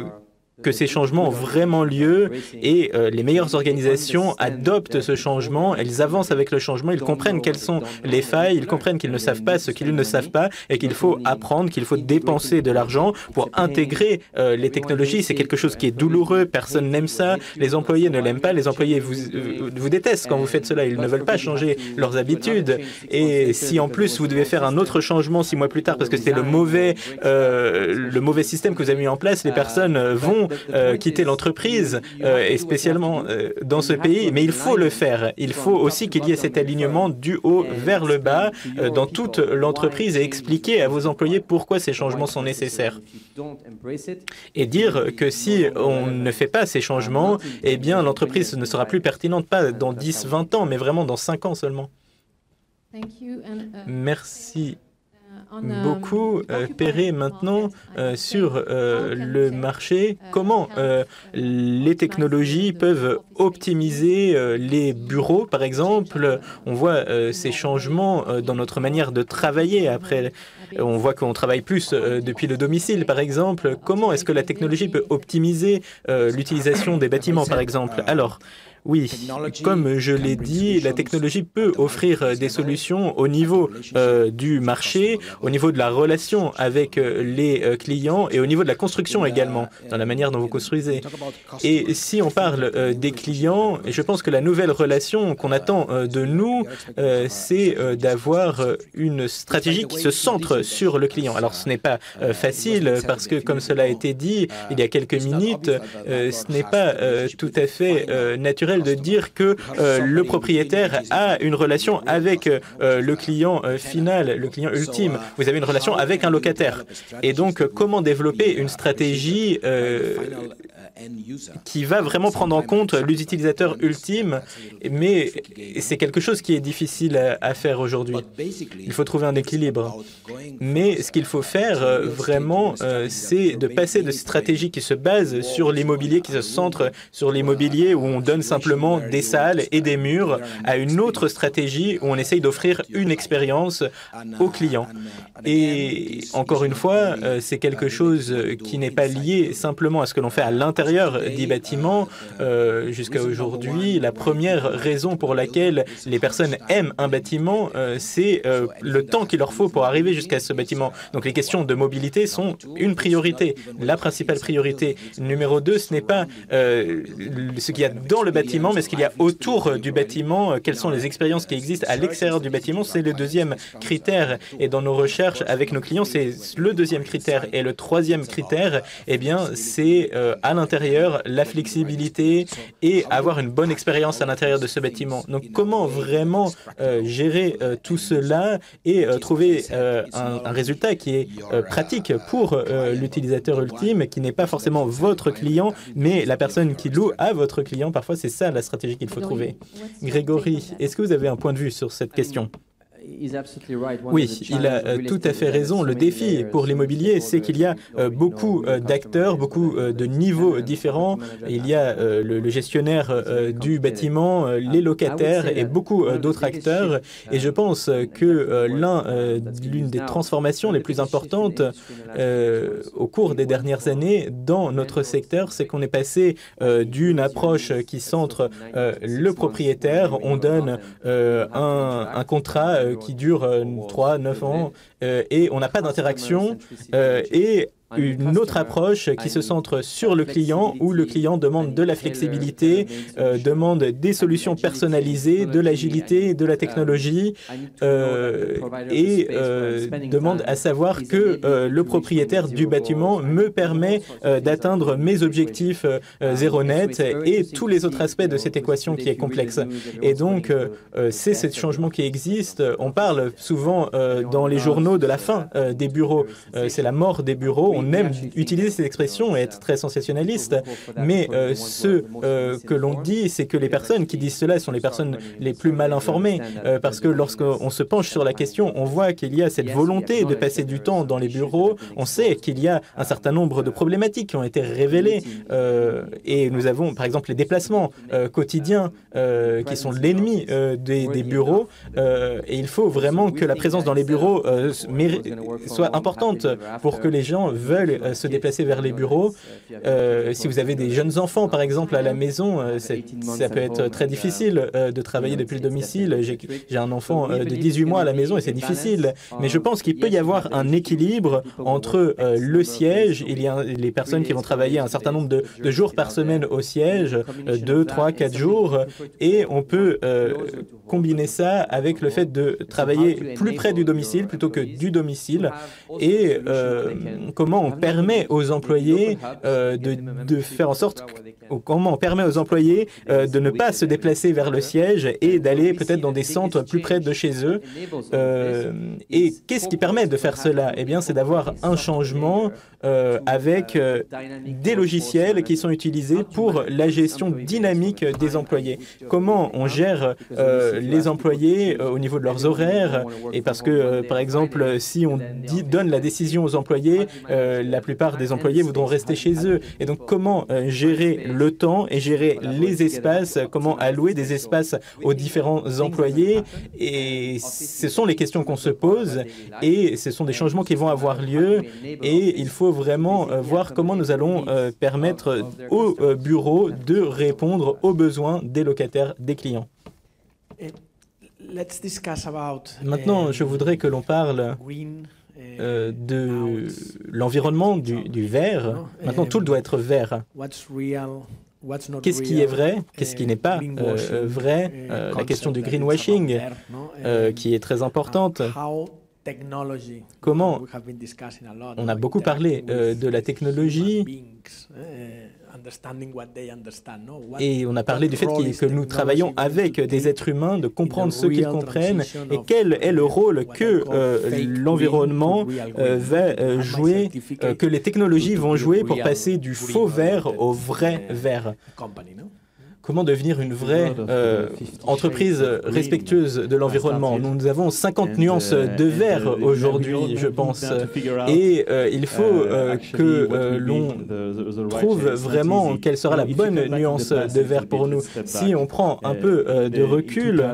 que ces changements ont vraiment lieu et les meilleures organisations adoptent ce changement, elles avancent avec le changement, ils comprennent quelles sont les failles, ils comprennent qu'ils ne savent pas ce qu'ils ne savent pas et qu'il faut apprendre, qu'il faut dépenser de l'argent pour intégrer les technologies. C'est quelque chose qui est douloureux, personne n'aime ça, les employés ne l'aiment pas, les employés vous détestent quand vous faites cela, ils ne veulent pas changer leurs habitudes. Et si en plus vous devez faire un autre changement 6 mois plus tard parce que c'était le mauvais système que vous avez mis en place, les personnes vont quitter l'entreprise, et spécialement dans ce pays, mais il faut le faire. Il faut aussi qu'il y ait cet alignement du haut vers le bas dans toute l'entreprise et expliquer à vos employés pourquoi ces changements sont nécessaires. Et dire que si on ne fait pas ces changements, eh bien l'entreprise ne sera plus pertinente, pas dans 10, 20 ans, mais vraiment dans 5 ans seulement. Merci beaucoup, Perret, maintenant sur le marché. Comment les technologies peuvent optimiser les bureaux, par exemple? On voit ces changements dans notre manière de travailler. Après, on voit qu'on travaille plus depuis le domicile, par exemple. Comment est-ce que la technologie peut optimiser l'utilisation des bâtiments, par exemple? Alors, oui, comme je l'ai dit, la technologie peut offrir des solutions au niveau du marché, au niveau de la relation avec les clients et au niveau de la construction également, dans la manière dont vous construisez. Et si on parle des clients, je pense que la nouvelle relation qu'on attend de nous, c'est d'avoir une stratégie qui se centre sur le client. Alors ce n'est pas facile parce que, comme cela a été dit il y a quelques minutes, ce n'est pas tout à fait naturel de dire que le propriétaire a une relation avec le client final, le client ultime. Vous avez une relation avec un locataire. Et donc, comment développer une stratégie qui va vraiment prendre en compte l'utilisateur ultime, mais c'est quelque chose qui est difficile à faire aujourd'hui. Il faut trouver un équilibre. Mais ce qu'il faut faire vraiment, c'est de passer de stratégies qui se basent sur l'immobilier, qui se centrent sur l'immobilier, où on donne simplement des salles et des murs, à une autre stratégie où on essaye d'offrir une expérience aux clients. Et encore une fois, c'est quelque chose qui n'est pas lié simplement à ce que l'on fait à l'intérieur des bâtiments. Jusqu'à aujourd'hui, la première raison pour laquelle les personnes aiment un bâtiment, c'est le temps qu'il leur faut pour arriver jusqu'à ce bâtiment. Donc les questions de mobilité sont une priorité, la principale priorité. Numéro 2, ce n'est pas ce qu'il y a dans le bâtiment, mais ce qu'il y a autour du bâtiment, quelles sont les expériences qui existent à l'extérieur du bâtiment, c'est le deuxième critère. Et dans nos recherches avec nos clients, c'est le deuxième critère. Et le troisième critère, eh bien, c'est à l'intérieur, la flexibilité et avoir une bonne expérience à l'intérieur de ce bâtiment. Donc, comment vraiment gérer tout cela et trouver un résultat qui est pratique pour l'utilisateur ultime, qui n'est pas forcément votre client, mais la personne qui loue à votre client. Parfois, c'est ça la stratégie qu'il faut trouver. Grégory, est-ce que vous avez un point de vue sur cette question? Oui, il a tout à fait raison. Le défi pour l'immobilier, c'est qu'il y a beaucoup d'acteurs, beaucoup de niveaux différents. Il y a le gestionnaire du bâtiment, les locataires et beaucoup d'autres acteurs. Et je pense que l'une des transformations les plus importantes au cours des dernières années dans notre secteur, c'est qu'on est passé d'une approche qui centre le propriétaire. On donne un contrat qui dure 3, 9 ans et on n'a pas d'interaction et une autre approche qui se centre sur le client, où le client demande de la flexibilité, demande des solutions personnalisées, de l'agilité, de la technologie et demande à savoir que le propriétaire du bâtiment me permet d'atteindre mes objectifs zéro net et tous les autres aspects de cette équation qui est complexe. Et donc, c'est ce changement qui existe. On parle souvent dans les journaux de la fin des bureaux. C'est la mort des bureaux. On aime utiliser cette expression et être très sensationnaliste. Mais ce que l'on dit, c'est que les personnes qui disent cela sont les personnes les plus mal informées. Parce que lorsqu'on se penche sur la question, on voit qu'il y a cette volonté de passer du temps dans les bureaux. On sait qu'il y a un certain nombre de problématiques qui ont été révélées. Et nous avons, par exemple, les déplacements quotidiens qui sont l'ennemi des bureaux. Et il faut vraiment que la présence dans les bureaux soit importante pour que les gens veulent se déplacer vers les bureaux. Si vous avez des jeunes enfants, par exemple, à la maison, ça peut être très difficile de travailler depuis le domicile. J'ai un enfant de 18 mois à la maison et c'est difficile. Mais je pense qu'il peut y avoir un équilibre entre le siège, il y a les personnes qui vont travailler un certain nombre de jours par semaine au siège, 2, 3, 4 jours, et on peut combiner ça avec le fait de travailler plus près du domicile plutôt que du domicile, et comment on permet aux employés de faire en sorte, comment on permet aux employés de ne pas se déplacer vers le siège et d'aller peut-être dans des centres plus près de chez eux. Et qu'est-ce qui permet de faire cela? Eh bien, c'est d'avoir un changement avec des logiciels qui sont utilisés pour la gestion dynamique des employés. Comment on gère les employés au niveau de leurs horaires, et parce que, par exemple, si on donne la décision aux employés, la plupart des employés voudront rester chez eux. Et donc, comment gérer le temps et gérer les espaces, comment allouer des espaces aux différents employés, et ce sont les questions qu'on se pose, et ce sont des changements qui vont avoir lieu, et il faut vraiment voir comment nous allons permettre aux bureaux de répondre aux besoins des locataires, des clients. Maintenant, je voudrais que l'on parle de l'environnement du vert. Maintenant, tout doit être vert. Qu'est-ce qui est vrai? Qu'est-ce qui n'est pas vrai? La question du greenwashing, qui est très importante. Comment on a beaucoup parlé de la technologie et on a parlé du fait que nous travaillons avec des êtres humains, de comprendre ce qu'ils comprennent et quel est le rôle que l'environnement va jouer, que les technologies vont jouer pour passer du faux vert au vrai vert. Comment devenir une vraie entreprise respectueuse de l'environnement? Nous avons 50 nuances de vert aujourd'hui, je pense. Et il faut que l'on trouve vraiment quelle sera la bonne nuance de vert pour nous. Si on prend un peu de recul,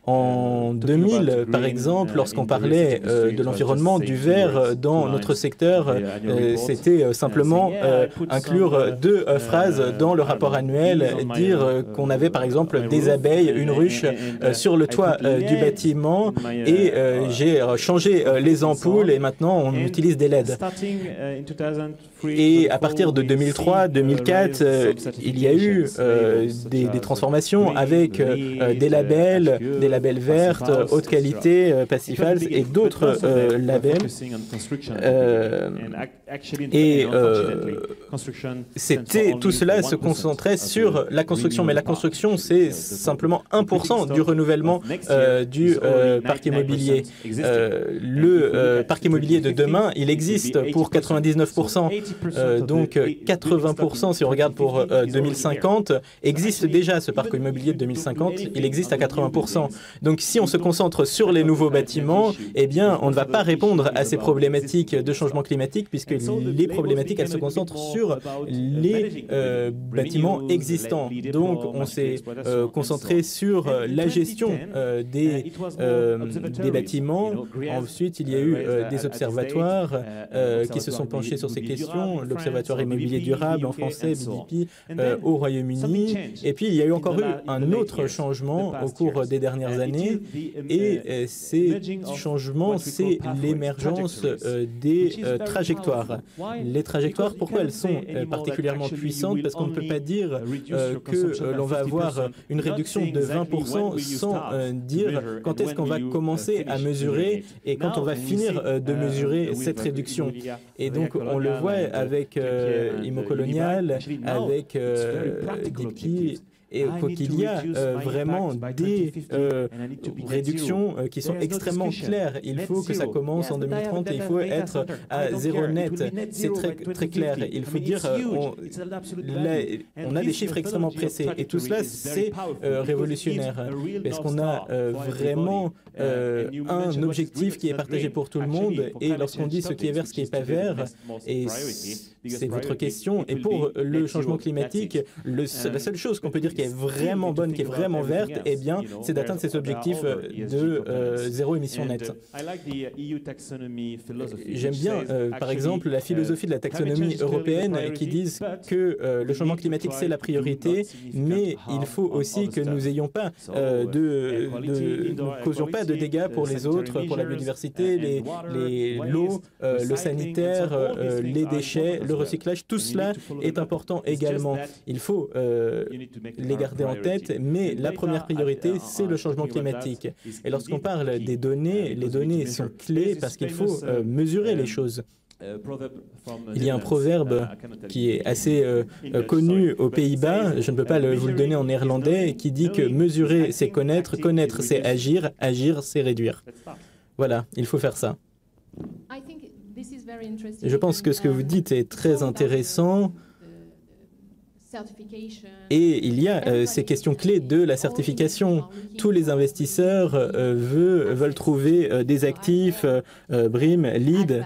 en 2000, par exemple, lorsqu'on parlait de l'environnement, du vert dans notre secteur, c'était simplement inclure deux phrases dans le rapport annuel, dire qu'on avait par exemple des abeilles, une ruche sur le toit du bâtiment, et j'ai changé les ampoules et maintenant on utilise des LED. Et à partir de 2003-2004, il y a eu des transformations avec des labels vertes, haute qualité, Passifals et d'autres labels. Et tout cela se concentrait sur la construction. Mais la construction, c'est simplement 1% du renouvellement du parc immobilier. Le parc immobilier de demain, il existe pour 99%. Donc 80%, si on regarde pour 2050, existe déjà ce parc immobilier de 2050, il existe à 80%. Donc si on se concentre sur les nouveaux bâtiments, eh bien on ne va pas répondre à ces problématiques de changement climatique, puisque les problématiques, elles se concentrent sur les bâtiments existants. Donc on s'est concentré sur la gestion des bâtiments. Ensuite, il y a eu des observatoires qui se sont penchés sur ces questions. L'Observatoire immobilier durable en français, BDP, au Royaume-Uni. Et puis, il y a eu encore eu un autre changement au cours des dernières dernières années. Et ces changements, c'est l'émergence des trajectoires. Les trajectoires, pourquoi elles sont particulièrement puissantes? Parce qu'on ne peut pas dire que l'on va avoir une réduction de 20% sans dire quand est-ce qu'on va commencer à mesurer et quand on va finir de mesurer cette réduction. Et donc, on le voit avec Immocolonial, avec DeepKey, et qu'il y a vraiment des réductions qui sont extrêmement claires. Il faut que ça commence en 2030 et il faut être à zéro net. C'est très, très clair. Il faut dire, on a des chiffres extrêmement précis. Et tout cela, c'est révolutionnaire. Parce qu'on a vraiment un objectif qui est partagé pour tout le monde. Et lorsqu'on dit ce qui est vert, ce qui n'est pas vert, et c'est votre question. Et pour le changement climatique, la seule chose qu'on peut dire qui est vraiment bonne, qui est vraiment verte, eh bien, c'est d'atteindre ces objectifs de zéro émission nette. J'aime bien, par exemple, la philosophie de la taxonomie européenne qui disent que le changement climatique, c'est la priorité, mais il faut aussi que nous n'ayons pas nous causions pas de dégâts pour les autres, pour la biodiversité, l'eau, le sanitaire, les déchets, le recyclage, tout cela est important également. Il faut les garder en tête, mais la première priorité, c'est le changement climatique. Et lorsqu'on parle des données, les données sont clés parce qu'il faut mesurer les choses. Il y a un proverbe qui est assez connu aux Pays-Bas, je ne peux pas vous le donner en néerlandais, qui dit que mesurer, c'est connaître, connaître, c'est agir, agir, c'est réduire. Voilà, il faut faire ça. Je pense que ce que vous dites est très intéressant. Et il y a ces questions clés de la certification. Tous les investisseurs veulent trouver des actifs BREEAM, LEED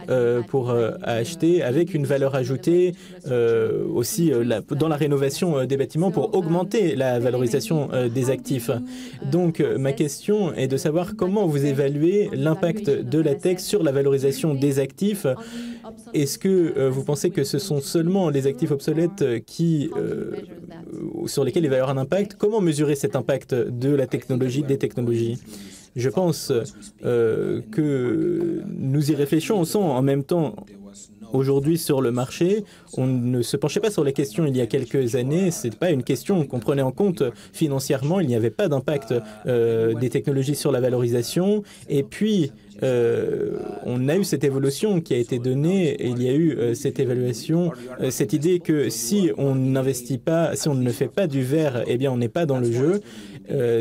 pour acheter avec une valeur ajoutée aussi dans la rénovation des bâtiments pour augmenter la valorisation des actifs. Donc ma question est de savoir comment vous évaluez l'impact de la tech sur la valorisation des actifs. Est-ce que vous pensez que ce sont seulement les actifs obsolètes sur lesquels il va y avoir un impact? Comment mesurer cet impact de la technologie, des technologies? Je pense que nous y réfléchissons en même temps. Aujourd'hui, sur le marché, on ne se penchait pas sur la question il y a quelques années. Ce n'était pas une question qu'on prenait en compte financièrement. Il n'y avait pas d'impact des technologies sur la valorisation. Et puis, on a eu cette évolution qui a été donnée. Et il y a eu cette évaluation, cette idée que si on n'investit pas, si on ne fait pas du vert, eh bien, on n'est pas dans le jeu.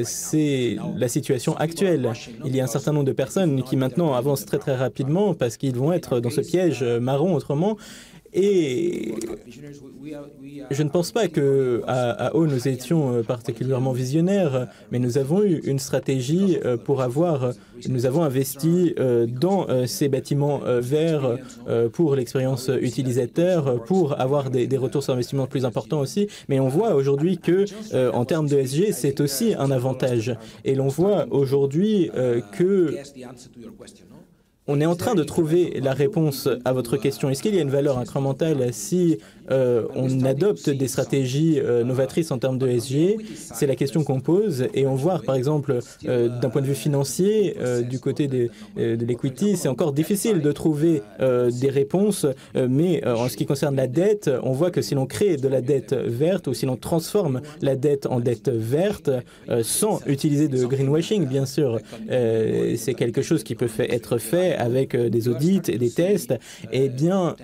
C'est la situation actuelle. Il y a un certain nombre de personnes qui maintenant avancent très très rapidement parce qu'ils vont être dans ce piège marron autrement. Et je ne pense pas qu'à Haut, nous étions particulièrement visionnaires, mais nous avons eu une stratégie nous avons investi dans ces bâtiments verts pour l'expérience utilisateur, pour avoir des retours sur investissement plus importants aussi. Mais on voit aujourd'hui que, en termes de ESG, c'est aussi un avantage. Et l'on voit aujourd'hui que on est en train de trouver la réponse à votre question. Est-ce qu'il y a une valeur incrémentale si on adopte des stratégies novatrices en termes de ESG? C'est la question qu'on pose. Et on voit, par exemple, d'un point de vue financier, du côté de l'equity, c'est encore difficile de trouver des réponses. Mais en ce qui concerne la dette, on voit que si l'on crée de la dette verte ou si l'on transforme la dette en dette verte, sans utiliser de greenwashing, bien sûr, c'est quelque chose qui peut être fait avec des audits et des tests, eh bien,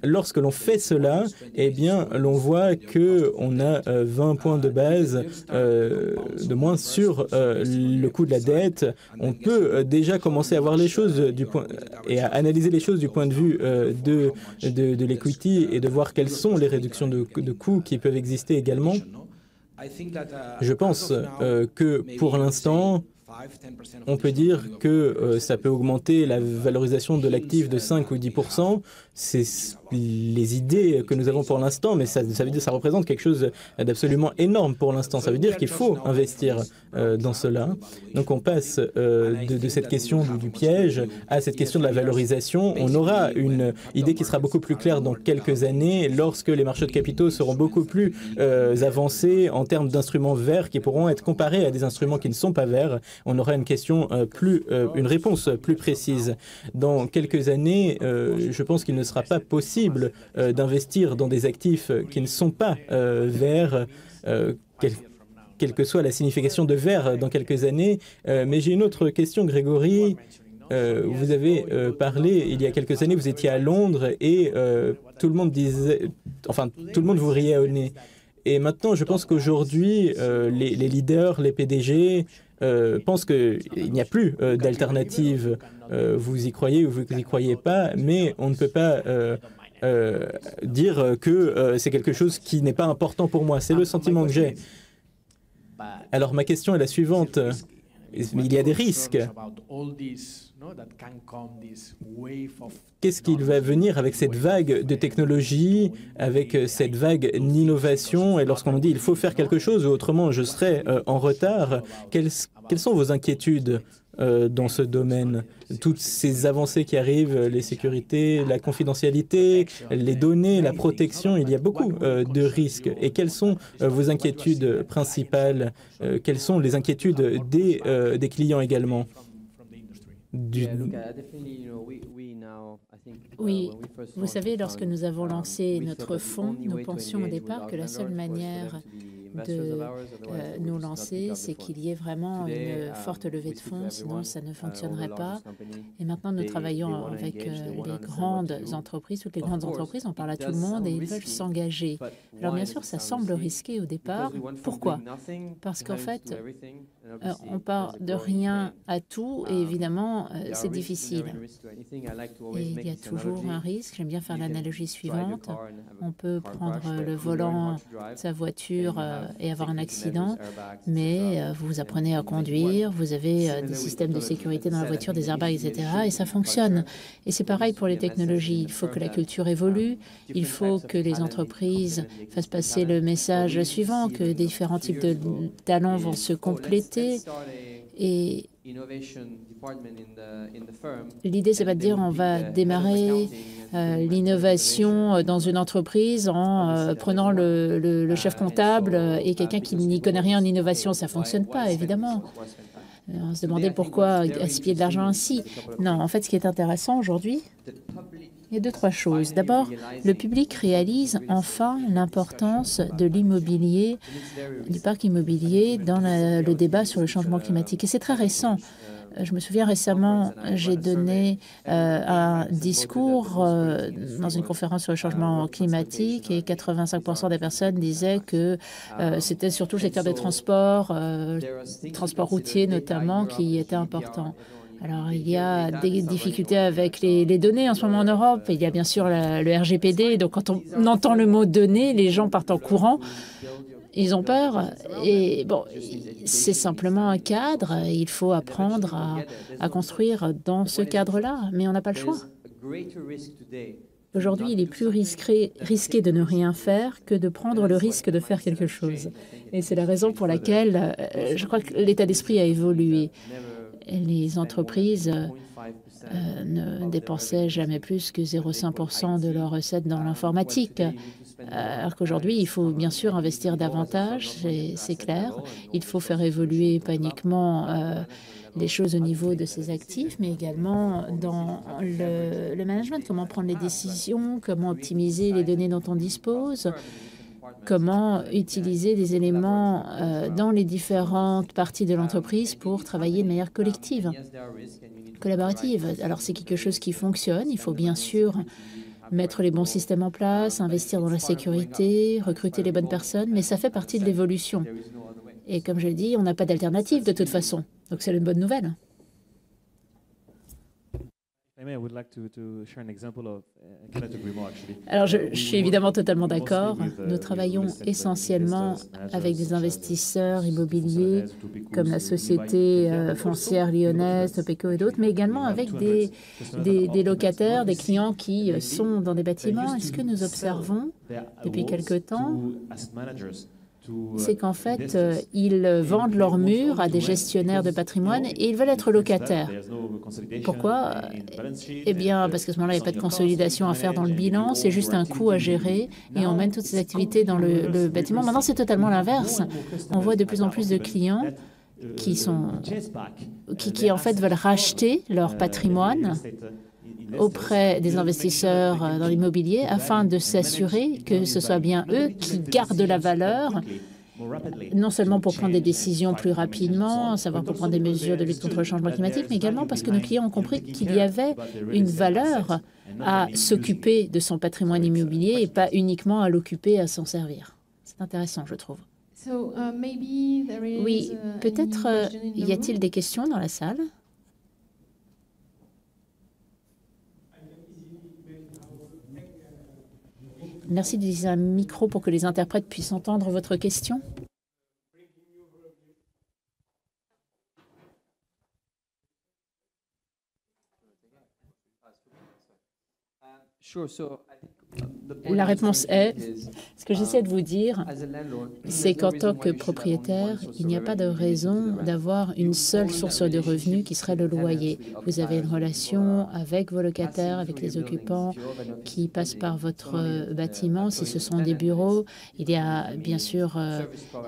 lorsque l'on fait cela, eh bien, l'on voit qu'on a 20 points de base de moins sur le coût de la dette. On peut déjà commencer à voir les choses et à analyser les choses du point de vue de l'equity et de voir quelles sont les réductions de coûts qui peuvent exister également. Je pense que pour l'instant, on peut dire que ça peut augmenter la valorisation de l'actif de 5 ou 10%. C'est les idées que nous avons pour l'instant, mais ça veut dire que ça représente quelque chose d'absolument énorme pour l'instant. Ça veut dire qu'il faut investir dans cela. Donc on passe de cette question du piège à cette question de la valorisation. On aura une idée qui sera beaucoup plus claire dans quelques années lorsque les marchés de capitaux seront beaucoup plus avancés en termes d'instruments verts qui pourront être comparés à des instruments qui ne sont pas verts. On aura une question une réponse plus précise. Dans quelques années, je pense qu'il ne sera pas possible d'investir dans des actifs qui ne sont pas verts, quelle que soit la signification de vert dans quelques années. Mais j'ai une autre question, Grégory. Vous avez parlé, il y a quelques années, vous étiez à Londres et tout le monde disait, enfin, tout le monde vous riait au nez. Et maintenant, je pense qu'aujourd'hui, les leaders, les PDG pensent qu'il n'y a plus d'alternative. Vous y croyez ou vous n'y croyez pas, mais on ne peut pas dire que c'est quelque chose qui n'est pas important pour moi. C'est le sentiment que j'ai. Alors ma question est la suivante. Il y a des risques. Qu'est-ce qu'il va venir avec cette vague de technologie, avec cette vague d'innovation? Et lorsqu'on nous dit il faut faire quelque chose, ou autrement je serai en retard, quelles sont vos inquiétudes dans ce domaine? Toutes ces avancées qui arrivent, les sécurités, la confidentialité, les données, la protection, il y a beaucoup de risques. Et quelles sont vos inquiétudes principales? Quelles sont les inquiétudes des clients également? Oui, vous savez, lorsque nous avons lancé notre fonds, nous pensions au départ que la seule manière de nous lancer, c'est qu'il y ait vraiment une forte levée de fonds, sinon ça ne fonctionnerait pas. Et maintenant, nous travaillons avec les grandes entreprises, toutes les grandes entreprises, on parle à tout le monde et ils veulent s'engager. Alors bien sûr, ça semble risqué au départ. Pourquoi? Parce qu'en fait, on part de rien à tout et évidemment, c'est difficile. Et il y a toujours un risque. J'aime bien faire l'analogie suivante. On peut prendre le volant de sa voiture et avoir un accident, mais vous apprenez à conduire, vous avez des systèmes de sécurité dans la voiture, des airbags, etc. et ça fonctionne. Et c'est pareil pour les technologies. Il faut que la culture évolue, il faut que les entreprises fassent passer le message suivant, que différents types de talents vont se compléter. Et l'idée, c'est pas de dire on va démarrer l'innovation dans une entreprise en prenant le chef comptable et quelqu'un qui n'y connaît rien en innovation. Ça fonctionne pas, évidemment. On se demandait pourquoi gaspiller de l'argent ainsi. Non, en fait, ce qui est intéressant aujourd'hui, il y a deux, trois choses. D'abord, le public réalise enfin l'importance de l'immobilier, du parc immobilier dans le débat sur le changement climatique. Et c'est très récent. Je me souviens récemment, j'ai donné un discours dans une conférence sur le changement climatique et 85% des personnes disaient que c'était surtout le secteur des transports, transport routier notamment, qui était important. Alors, il y a des difficultés avec les données en ce moment en Europe. Il y a bien sûr le RGPD. Donc, quand on entend le mot données, les gens partent en courant. Ils ont peur. Et bon, c'est simplement un cadre. Il faut apprendre à construire dans ce cadre-là. Mais on n'a pas le choix. Aujourd'hui, il est plus risqué de ne rien faire que de prendre le risque de faire quelque chose. Et c'est la raison pour laquelle je crois que l'état d'esprit a évolué. Les entreprises ne dépensaient jamais plus que 0,5% de leurs recettes dans l'informatique. Alors qu'aujourd'hui, il faut bien sûr investir davantage, c'est clair. Il faut faire évoluer pas uniquement les choses au niveau de ses actifs, mais également dans le management, comment prendre les décisions, comment optimiser les données dont on dispose, comment utiliser des éléments dans les différentes parties de l'entreprise pour travailler de manière collective, collaborative. Alors c'est quelque chose qui fonctionne, il faut bien sûr mettre les bons systèmes en place, investir dans la sécurité, recruter les bonnes personnes, mais ça fait partie de l'évolution. Et comme je l'ai dit, on n'a pas d'alternative de toute façon, donc c'est une bonne nouvelle. Alors, je suis évidemment totalement d'accord. Nous travaillons essentiellement avec des investisseurs immobiliers comme la société foncière lyonnaise, Topeco et d'autres, mais également avec des locataires, des clients qui sont dans des bâtiments. Et ce que nous observons depuis quelque temps, c'est qu'en fait, ils vendent leurs murs à des gestionnaires de patrimoine et ils veulent être locataires. Pourquoi? Eh bien, parce qu'à ce moment-là, il n'y a pas de consolidation à faire dans le bilan, c'est juste un coût à gérer et on mène toutes ces activités dans le bâtiment. Maintenant, c'est totalement l'inverse. On voit de plus en plus de clients qui en fait veulent racheter leur patrimoine auprès des investisseurs dans l'immobilier afin de s'assurer que ce soit bien eux qui gardent la valeur, non seulement pour prendre des décisions plus rapidement, savoir pour prendre des mesures de lutte contre le changement climatique, mais également parce que nos clients ont compris qu'il y avait une valeur à s'occuper de son patrimoine immobilier et pas uniquement à l'occuper, à s'en servir. C'est intéressant, je trouve. Oui, peut-être y a-t-il des questions dans la salle? Merci d'utiliser un micro pour que les interprètes puissent entendre votre question. La réponse est, ce que j'essaie de vous dire, c'est qu'en tant que propriétaire, il n'y a pas de raison d'avoir une seule source de revenus qui serait le loyer. Vous avez une relation avec vos locataires, avec les occupants qui passent par votre bâtiment. Si ce sont des bureaux, il y a bien sûr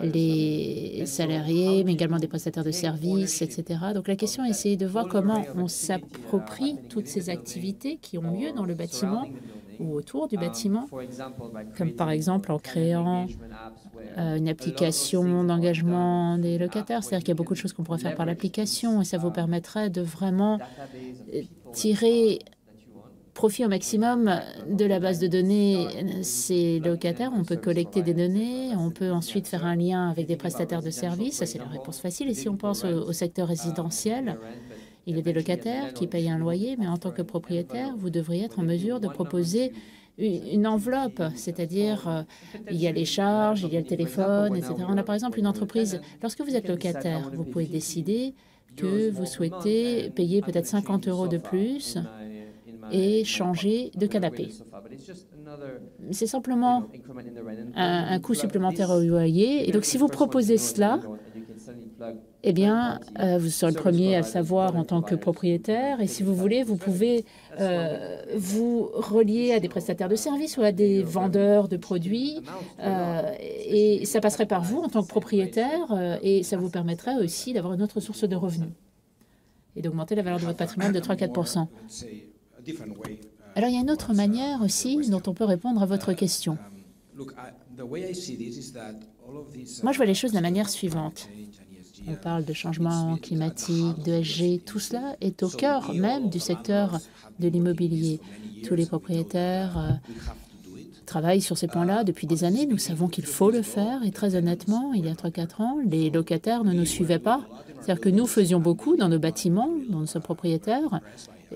les salariés, mais également des prestataires de services, etc. Donc la question est d'essayer de voir comment on s'approprie toutes ces activités qui ont lieu dans le bâtiment ou autour du bâtiment, comme par exemple en créant une application d'engagement des locataires. C'est-à-dire qu'il y a beaucoup de choses qu'on pourrait faire par l'application et ça vous permettrait de vraiment tirer profit au maximum de la base de données ces locataires. On peut collecter des données, on peut ensuite faire un lien avec des prestataires de services. Ça, c'est la réponse facile. Et si on pense au secteur résidentiel, il y a des locataires qui payent un loyer, mais en tant que propriétaire, vous devriez être en mesure de proposer une enveloppe, c'est-à-dire il y a les charges, il y a le téléphone, etc. On a par exemple une entreprise, lorsque vous êtes locataire, vous pouvez décider que vous souhaitez payer peut-être 50 € de plus et changer de canapé. C'est simplement un coût supplémentaire au loyer. Et donc, si vous proposez cela, eh bien, vous serez le premier à le savoir en tant que propriétaire. Et si vous voulez, vous pouvez vous relier à des prestataires de services ou à des vendeurs de produits. Et ça passerait par vous en tant que propriétaire. Et ça vous permettrait aussi d'avoir une autre source de revenus et d'augmenter la valeur de votre patrimoine de 3-4 %. Alors, il y a une autre manière aussi dont on peut répondre à votre question. Moi, je vois les choses de la manière suivante. On parle de changement climatique, de ESG, tout cela est au cœur même du secteur de l'immobilier. Tous les propriétaires travaillent sur ces points-là depuis des années. Nous savons qu'il faut le faire et très honnêtement, il y a 3-4 ans, les locataires ne nous suivaient pas. C'est-à-dire que nous faisions beaucoup dans nos bâtiments, dont nous sommes propriétaires,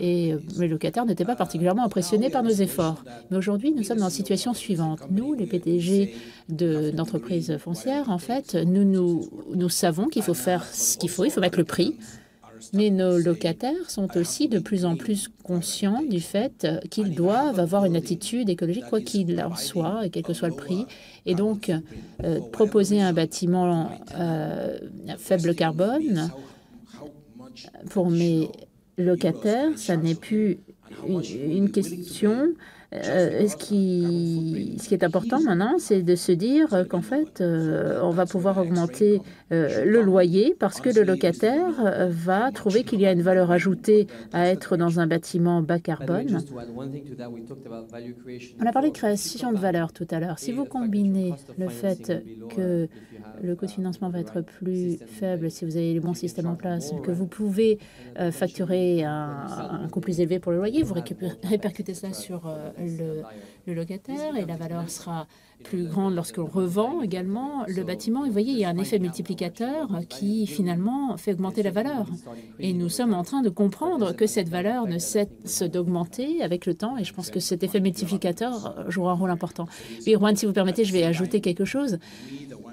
et les locataires n'étaient pas particulièrement impressionnés par nos efforts. Mais aujourd'hui, nous sommes dans la situation suivante. Nous, les PDG d'entreprises foncières, en fait, nous savons qu'il faut faire ce qu'il faut mettre le prix. Mais nos locataires sont aussi de plus en plus conscients du fait qu'ils doivent avoir une attitude écologique, quoi qu'il en soit, et quel que soit le prix. Et donc, proposer un bâtiment faible carbone pour mes locataires, ça n'est plus une question. Ce qui est important maintenant, c'est de se dire qu'en fait, on va pouvoir augmenter le loyer parce que le locataire va trouver qu'il y a une valeur ajoutée à être dans un bâtiment bas carbone. On a parlé de création de valeur tout à l'heure. Si vous combinez le fait que le coût de financement va être plus faible si vous avez les bons systèmes en place, que vous pouvez facturer un coût plus élevé pour le loyer, vous répercutez cela sur le locataire et la valeur sera plus grande lorsqu'on revend également le bâtiment. Et vous voyez, il y a un effet multiplicateur qui finalement fait augmenter la valeur. Et nous sommes en train de comprendre que cette valeur ne cesse d'augmenter avec le temps et je pense que cet effet multiplicateur jouera un rôle important. Oui, Juan, si vous permettez, je vais ajouter quelque chose.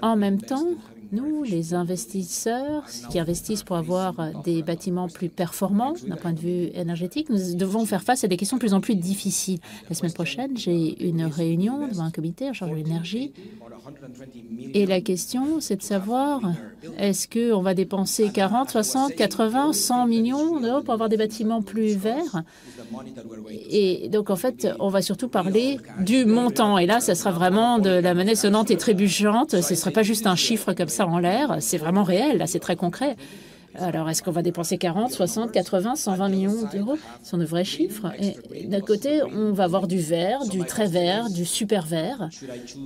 En même temps, Nous, les investisseurs qui investissent pour avoir des bâtiments plus performants d'un point de vue énergétique, nous devons faire face à des questions de plus en plus difficiles. La semaine prochaine, j'ai une réunion devant un comité en charge de l'énergie. Et la question, c'est de savoir, est-ce qu'on va dépenser 40, 60, 80, 100 millions d'euros pour avoir des bâtiments plus verts? Et donc, en fait, on va surtout parler du montant. Et là, ça sera vraiment de la monnaie sonnante et trébuchante. Ce ne serait pas juste un chiffre comme ça en l'air. C'est vraiment réel, là, c'est très concret. Alors, est-ce qu'on va dépenser 40, 60, 80, 120 millions d'euros? Ce sont de vrais chiffres. Et d'un côté, on va avoir du vert, du très vert, du super vert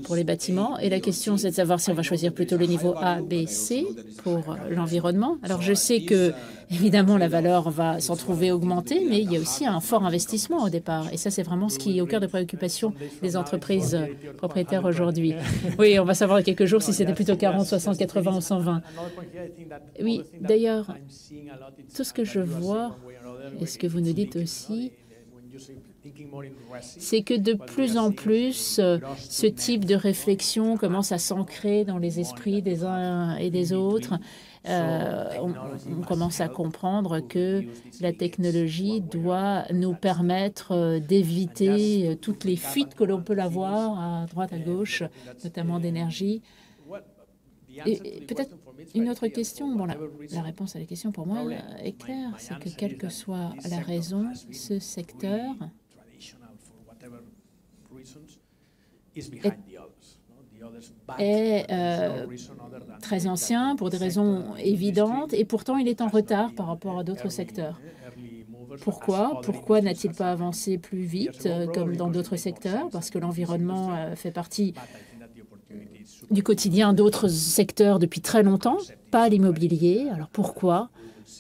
pour les bâtiments. Et la question, c'est de savoir si on va choisir plutôt le niveau A, B, C pour l'environnement. Alors, je sais que, évidemment, la valeur va s'en trouver augmentée, mais il y a aussi un fort investissement au départ. Et ça, c'est vraiment ce qui est au cœur de préoccupation des entreprises propriétaires aujourd'hui. Oui, on va savoir dans quelques jours si c'était plutôt 40, 60, 80 ou 120. Oui, d'ailleurs, tout ce que je vois, et ce que vous nous dites aussi, c'est que de plus en plus, ce type de réflexion commence à s'ancrer dans les esprits des uns et des autres. On commence à comprendre que la technologie doit nous permettre d'éviter toutes les fuites que l'on peut avoir à droite, à gauche, notamment d'énergie. Et peut-être une autre question, bon, la réponse à la question pour moi est claire, c'est que quelle que soit la raison, ce secteur est très ancien pour des raisons évidentes et pourtant il est en retard par rapport à d'autres secteurs. Pourquoi? Pourquoi n'a-t-il pas avancé plus vite comme dans d'autres secteurs? Parce que l'environnement fait partie du quotidien d'autres secteurs depuis très longtemps, pas l'immobilier. Alors pourquoi?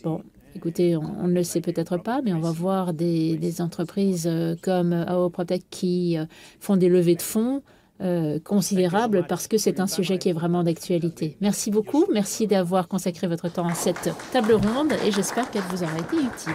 Bon, écoutez, on ne le sait peut-être pas, mais on va voir des entreprises comme AO Protect qui font des levées de fonds considérables parce que c'est un sujet qui est vraiment d'actualité. Merci beaucoup, merci d'avoir consacré votre temps à cette table ronde et j'espère qu'elle vous aura été utile.